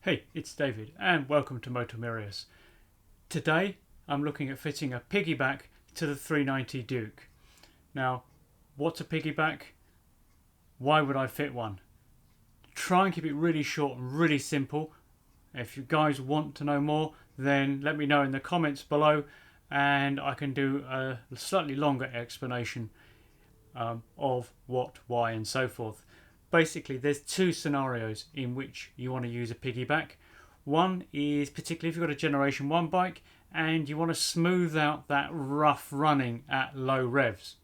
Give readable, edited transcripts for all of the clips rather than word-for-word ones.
Hey, it's David and welcome to Moto Mirius. Today I'm looking at fitting a piggyback to the 390 Duke. Now, what's a piggyback? Why would I fit one? Try and keep it really short and really simple. If you guys want to know more, then let me know in the comments below and I can do a slightly longer explanation of what, why and so forth. Basically, there's two scenarios in which you want to use a piggyback. One is particularly if you've got a Generation 1 bike and you want to smooth out that rough running at low revs.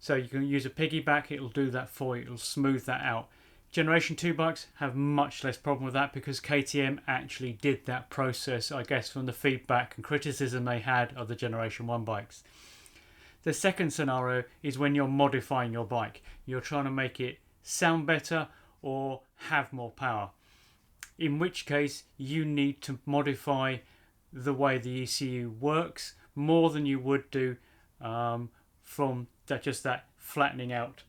So you can use a piggyback, it'll do that for you, it'll smooth that out. Generation 2 bikes have much less problem with that because KTM actually did that process, I guess, from the feedback and criticism they had of the Generation 1 bikes. The second scenario is when you're modifying your bike. You're trying to make it sound better or have more power, in which case you need to modify the way the ECU works more than you would do from that flattening out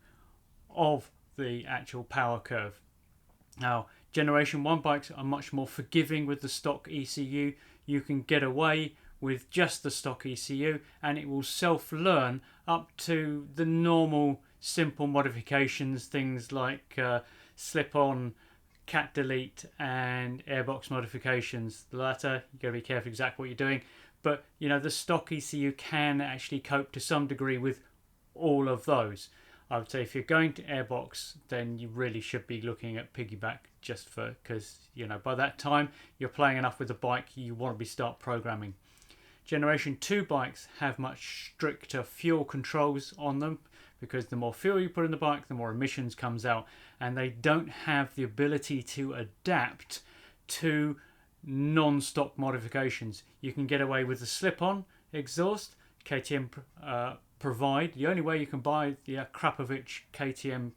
of the actual power curve. Now, Generation 1 bikes are much more forgiving with the stock ECU. You can get away with just the stock ECU and it will self-learn up to the normal simple modifications, things like slip-on, cat delete and airbox modifications. The latter, you've got to be careful exactly what you're doing, but you know the stock ECU can actually cope to some degree with all of those. I would say if you're going to airbox, then you really should be looking at piggyback just because you know by that time you're playing enough with the bike, you want to start programming. Generation 2 bikes have much stricter fuel controls on them because the more fuel you put in the bike, the more emissions comes out, and they don't have the ability to adapt to non-stock modifications. You can get away with the slip-on exhaust. KTM provide. The only way you can buy the Krapovich KTM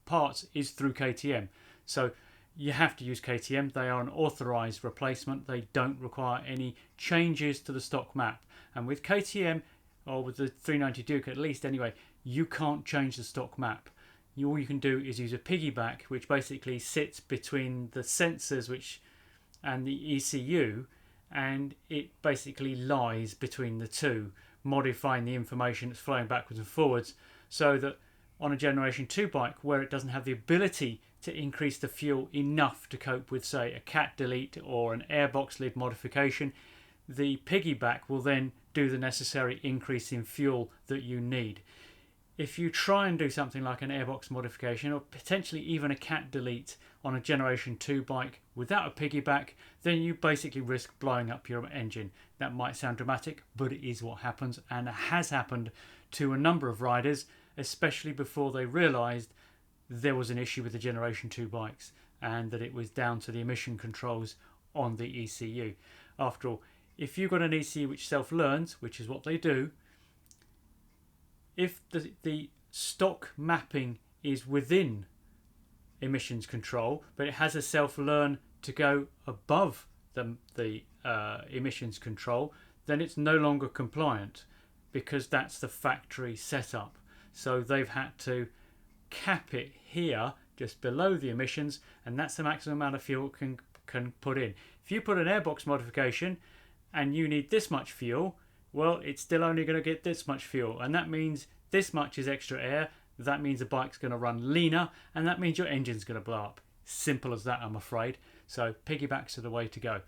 parts is through KTM. So you have to use KTM. They are an authorized replacement. They don't require any changes to the stock map. And with KTM, or with the 390 Duke at least anyway, you can't change the stock map. All you can do is use a piggyback, which basically sits between the sensors and the ECU, and it basically lies between the two, modifying the information that's flowing backwards and forwards, so that on a Generation 2 bike where it doesn't have the ability to increase the fuel enough to cope with, say, a cat delete or an airbox lid modification, the piggyback will then do the necessary increase in fuel that you need. If you try and do something like an airbox modification or potentially even a cat delete on a Generation 2 bike without a piggyback, then you basically risk blowing up your engine. That might sound dramatic, but it is what happens, and it has happened to a number of riders, especially before they realised there was an issue with the Generation 2 bikes and that it was down to the emission controls on the ECU. After all, if you've got an ECU which self-learns, which is what they do, if the stock mapping is within emissions control, but it has a self-learn to go above the emissions control, then it's no longer compliant because that's the factory setup. So they've had to cap it here just below the emissions, and that's the maximum amount of fuel can put in. If you put an airbox modification and you need this much fuel, well, it's still only going to get this much fuel, and that means this much is extra air. That means the bike's going to run leaner, and that means your engine's going to blow up. Simple as that, I'm afraid. So piggybacks are the way to go.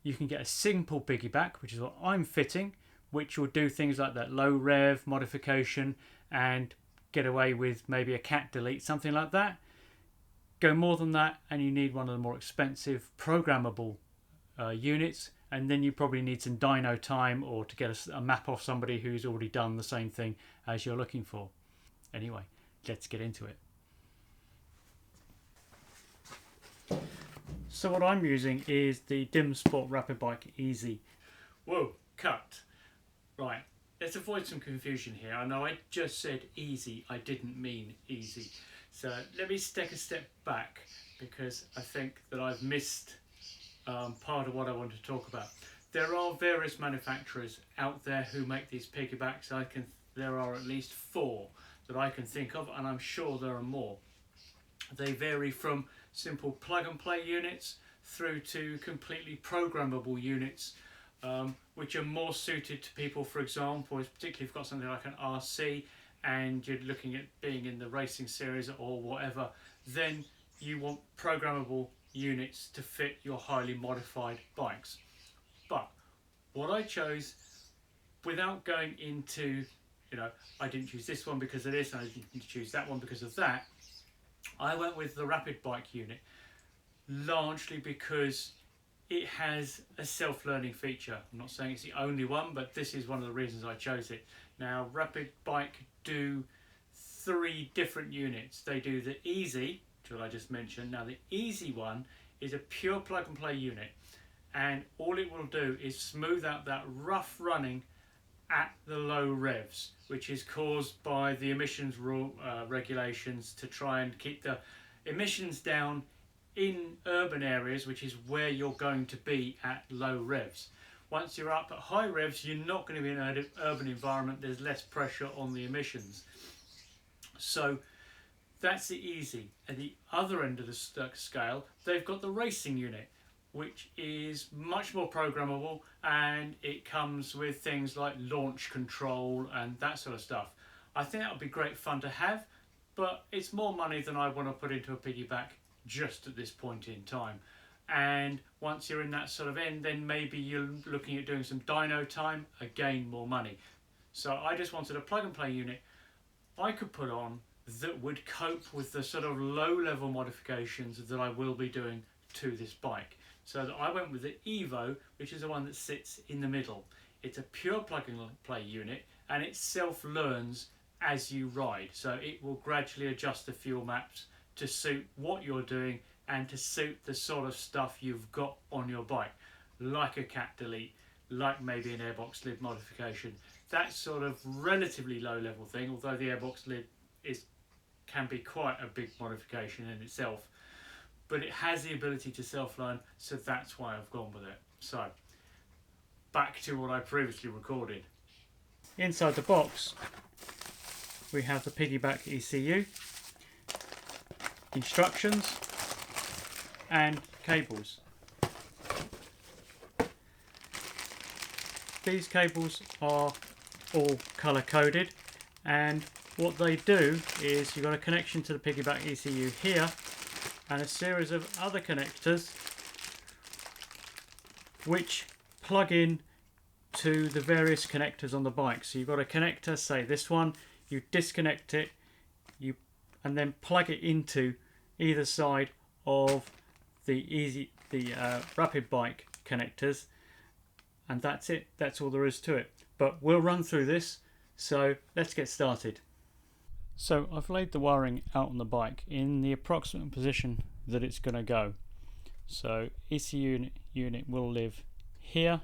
You can get a simple piggyback, which is what I'm fitting, which will do things like that low rev modification and get away with maybe a cat delete, something like that. Go more than that and you need one of the more expensive programmable units, and then you probably need some dyno time or to get a map off somebody who's already done the same thing as you're looking for. Anyway, let's get into it. So what I'm using is the DimSPORT RapidBike Easy. Whoa, cut. Right, let's avoid some confusion here. I know I just said easy, I didn't mean easy. So let me take a step back because I think that I've missed part of what I want to talk about. There are various manufacturers out there who make these piggybacks. There are at least 4 that I can think of, and I'm sure there are more. They vary from simple plug and play units through to completely programmable units, which are more suited to people, for example, particularly if you've got something like an RC and you're looking at being in the racing series or whatever, then you want programmable units to fit your highly modified bikes. But what I chose, without going into, I didn't choose this one because of this and I didn't choose that one because of that, I went with the RapidBike unit, largely because it has a self-learning feature. I'm not saying it's the only one, but this is one of the reasons I chose it. Now, RapidBike do 3 different units. They do the Easy, which I just mentioned. Now, the Easy one is a pure plug and play unit, and all it will do is smooth out that rough running at the low revs, which is caused by the emissions regulations to try and keep the emissions down in urban areas, which is where you're going to be at low revs. Once you're up at high revs, you're not going to be in an urban environment. There's less pressure on the emissions. So that's the Easy. At the other end of the scale, they've got the racing unit, which is much more programmable, and it comes with things like launch control and that sort of stuff. I think that would be great fun to have, but it's more money than I want to put into a piggyback just at this point in time. And once you're in that sort of end, then maybe you're looking at doing some dyno time, again more money. So I just wanted a plug and play unit I could put on that would cope with the sort of low level modifications that I will be doing to this bike. So that I went with the Evo, which is the one that sits in the middle. It's a pure plug and play unit, and it self-learns as you ride. So it will gradually adjust the fuel maps to suit what you're doing and to suit the sort of stuff you've got on your bike, like a cat delete, like maybe an airbox lid modification. That sort of relatively low level thing, although the airbox lid can be quite a big modification in itself, but it has the ability to self-learn, so that's why I've gone with it. So, back to what I previously recorded. Inside the box, we have the piggyback ECU, instructions, and cables. These cables are all colour coded, and what they do is you've got a connection to the piggyback ECU here, and a series of other connectors which plug in to the various connectors on the bike. So you've got a connector, say this one, you disconnect it, and then plug it into either side of the RapidBike connectors, and that's it. That's all there is to it. But we'll run through this, so let's get started. So I've laid the wiring out on the bike in the approximate position that it's going to go. So ECU unit will live here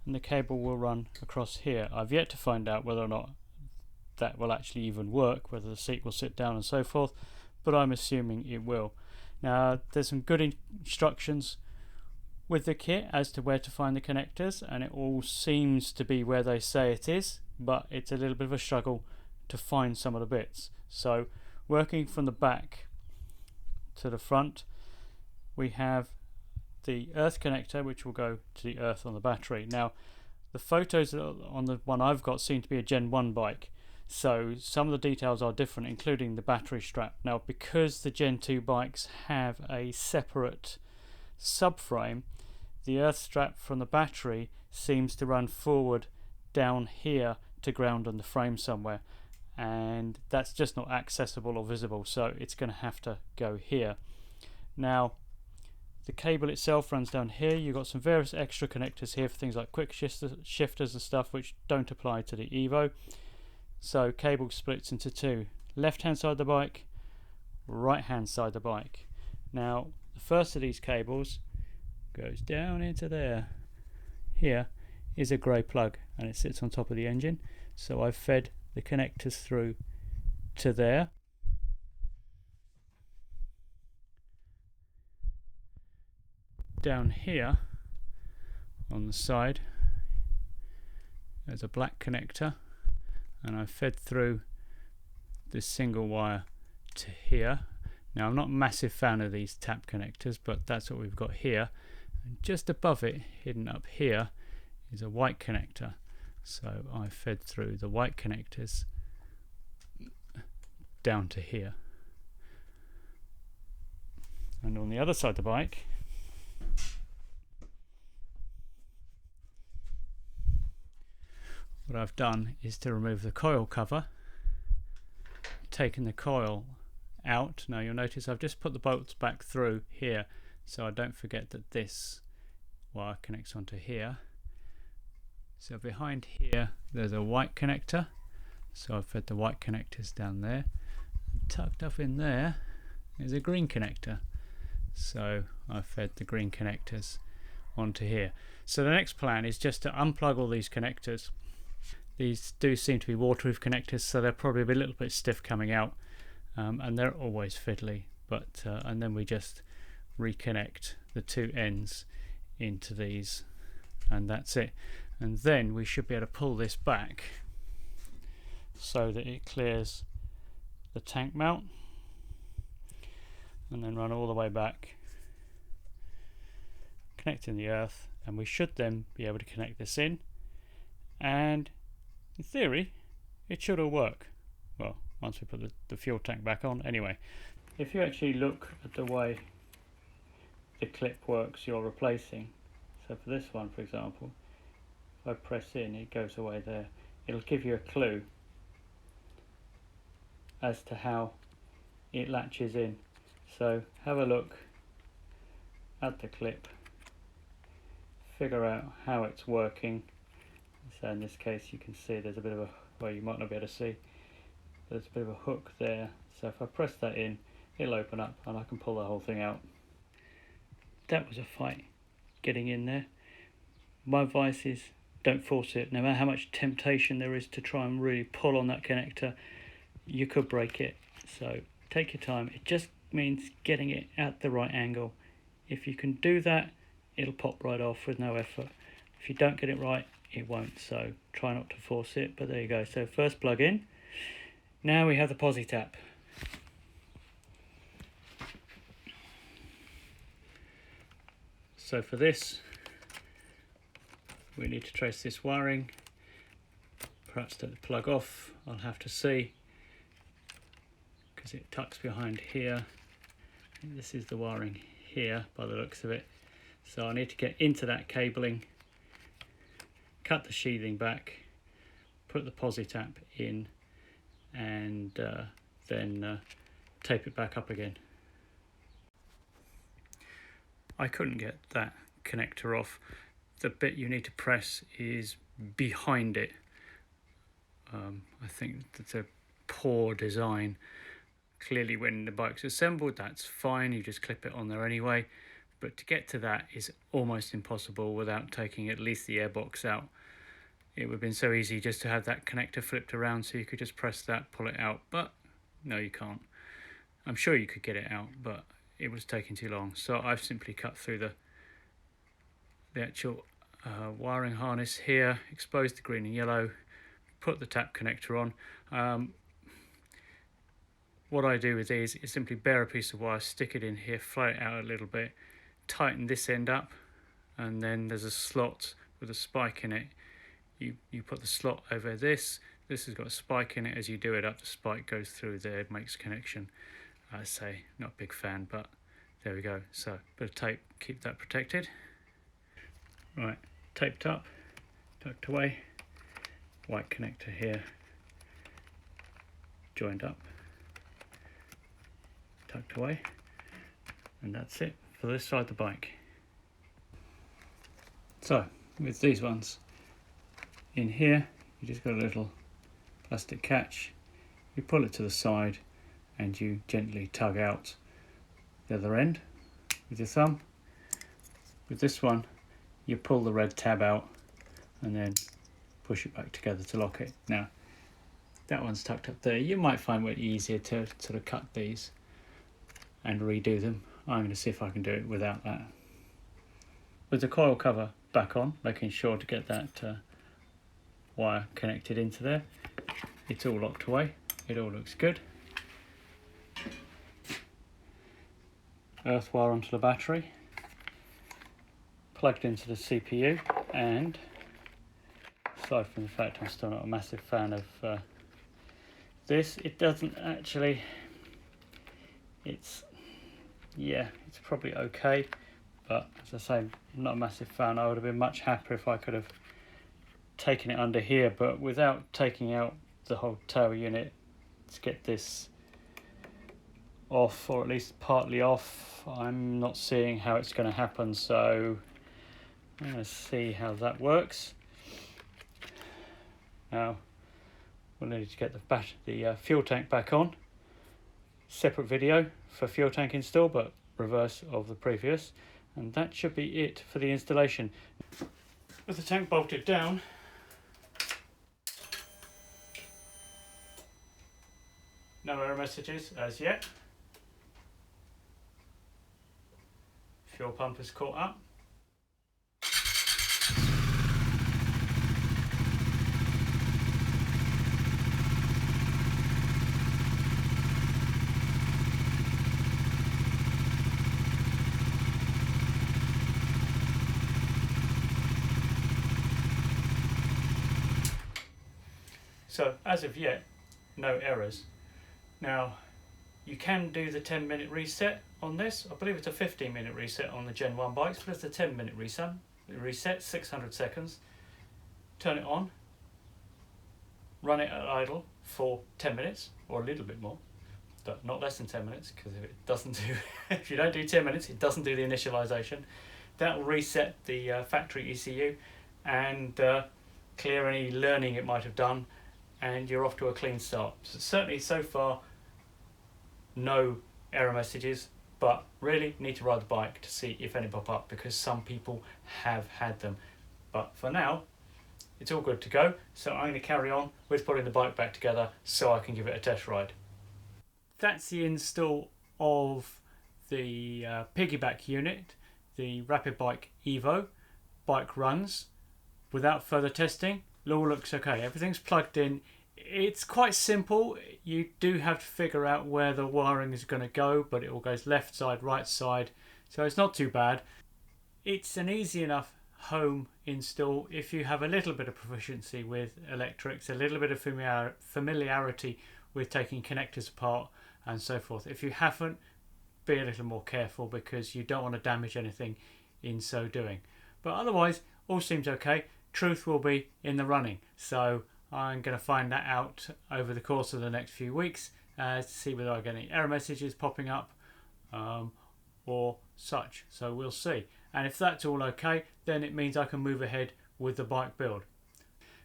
and the cable will run across here. I've yet to find out whether or not that will actually even work, whether the seat will sit down and so forth, but I'm assuming it will. Now there's some good instructions with the kit as to where to find the connectors, and it all seems to be where they say it is, but it's a little bit of a struggle to find some of the bits. So working from the back to the front, we have the earth connector, which will go to the earth on the battery. Now the photos on the one I've got seem to be a Gen 1 bike, so some of the details are different, including the battery strap. Now because the Gen 2 bikes have a separate subframe, the earth strap from the battery seems to run forward down here to ground on the frame somewhere, and that's just not accessible or visible, so it's going to have to go here. Now the cable itself runs down here. You've got some various extra connectors here for things like quick shifters and stuff, which don't apply to the Evo. So cable splits into two: left hand side of the bike, right hand side of the bike. Now the first of these cables goes down into there. Here is a grey plug and it sits on top of the engine, so I've fed the connectors through to there. Down here on the side there's a black connector, and I've fed through this single wire to here. Now I'm not a massive fan of these tap connectors, but that's what we've got here. And just above it, hidden up here, is a white connector. So I fed through the white connectors down to here. And on the other side of the bike, what I've done is to remove the coil cover, taken the coil out. Now you'll notice I've just put the bolts back through here so I don't forget that this wire connects onto here. So behind here there's a white connector, so I've fed the white connectors down there. And tucked up in there is a green connector, so I've fed the green connectors onto here. So the next plan is just to unplug all these connectors. These do seem to be waterproof connectors, so they're probably a little bit stiff coming out, and they're always fiddly, but and then we just reconnect the two ends into these, and that's it. And then we should be able to pull this back so that it clears the tank mount, and then run all the way back, connecting the earth, and we should then be able to connect this in, and in theory it should all work. Well, once we put the fuel tank back on anyway. If you actually look at the way the clip works you're replacing, so for this one for example, if I press in, it goes away there. It'll give you a clue as to how it latches in. So have a look at the clip, figure out how it's working. So in this case you can see there's a bit of a, well, you might not be able to see, there's a bit of a hook there. So if I press that in, it'll open up and I can pull the whole thing out. That was a fight getting in there. My advice is don't force it. No matter how much temptation there is to try and really pull on that connector, you could break it. So take your time. It just means getting it at the right angle. If you can do that, it'll pop right off with no effort. If you don't get it right, it won't. So try not to force it, but there you go. So first plug in. Now we have the posi tap. So for this, we need to trace this wiring. Perhaps take the plug off, I'll have to see, because it tucks behind here. This is the wiring here by the looks of it. So I need to get into that cabling, cut the sheathing back, put the posi tap in, and then tape it back up again. I couldn't get that connector off. The bit you need to press is behind it. I think that's a poor design. Clearly when the bike's assembled, that's fine, you just clip it on there anyway, but to get to that is almost impossible without taking at least the airbox out. It would have been so easy just to have that connector flipped around so you could just press that, pull it out, but no, you can't. I'm sure you could get it out, but it was taking too long, so I've simply cut through the actual wiring harness here, exposed the green and yellow, put the tap connector on. What I do with these is simply bare a piece of wire, stick it in here, float it out a little bit, tighten this end up, and then there's a slot with a spike in it. You put the slot over this has got a spike in it. As you do it up, the spike goes through there, makes connection. I say, not a big fan, but there we go. So bit of tape, keep that protected. Right, taped up, tucked away, white connector here, joined up, tucked away, and that's it for this side of the bike. So with these ones in here, you just got a little plastic catch, you pull it to the side and you gently tug out the other end with your thumb. With this one, you pull the red tab out and then push it back together to lock it. Now that one's tucked up there. You might find it easier to sort of cut these and redo them. I'm going to see if I can do it without that. With the coil cover back on, making sure to get that wire connected into there. It's all locked away. It all looks good. earth wire onto the battery, plugged into the CPU, and aside from the fact I'm still not a massive fan of this, it doesn't actually, it's probably okay, but as I say, I'm not a massive fan. I would have been much happier if I could have taken it under here, but without taking out the whole tail unit to get this off, or at least partly off, I'm not seeing how it's going to happen, so I'm going to see how that works. Now we'll need to get the fuel tank back on. Separate video for fuel tank install, but reverse of the previous, and that should be it for the installation. With the tank bolted down, no error messages as yet. Fuel pump is caught up. So as of yet, no errors. Now you can do the 10-minute reset on this. I believe it's a 15-minute reset on the Gen 1 bikes, but it's a 10-minute reset, 600 seconds. Turn it on, run it at idle for 10 minutes or a little bit more, but not less than 10 minutes, because if it doesn't do, if you don't do 10 minutes, it doesn't do the initialization. That will reset the factory ECU and clear any learning it might have done, and you're off to a clean start. So certainly so far, no error messages, but really need to ride the bike to see if any pop up, because some people have had them. But for now, it's all good to go, so I'm going to carry on with putting the bike back together so I can give it a test ride. That's the install of the piggyback unit, the RapidBike Evo. Bike runs without further testing. It all looks okay. Everything's plugged in. It's quite simple. You do have to figure out where the wiring is going to go, but it all goes left side, right side, so it's not too bad. It's an easy enough home install if you have a little bit of proficiency with electrics, a little bit of familiarity with taking connectors apart and so forth. If you haven't, be a little more careful, because you don't want to damage anything in so doing. But otherwise, all seems okay. Truth will be in the running, so I'm going to find that out over the course of the next few weeks to see whether I get any error messages popping up or such. So we'll see. And if that's all okay, then it means I can move ahead with the bike build.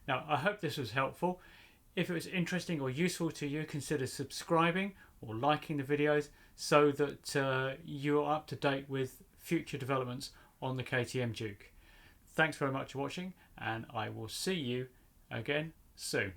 Now, I hope this was helpful. If it was interesting or useful to you, consider subscribing or liking the videos so that you're up to date with future developments on the KTM Duke. Thanks very much for watching, and I will see you again soon.